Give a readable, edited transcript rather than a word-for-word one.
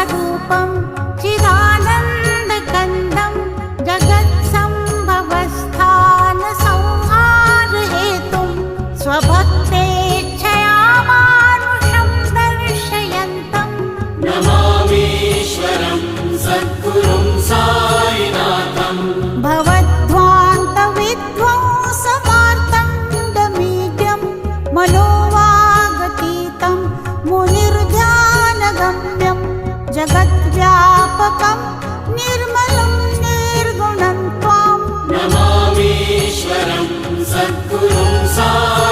स्वरूपं चिदानन्दकन्दं जगत्सम्भवस्थानसंहारहेतुं स्वभक्तेच्छया मानुषं दर्शयन्तं नमामीश्वरं सद्गुरुं साईनाथं भवद्ध्वान्तविध्वंसमार्तण्डमीड्यं मनोवागतीतं मुनिर्ध्यानगम्यं जगद्व्यापकं निर्मलं निर्गुणं त्वां नमामीश्वरं सद्गुरुं साईनाथं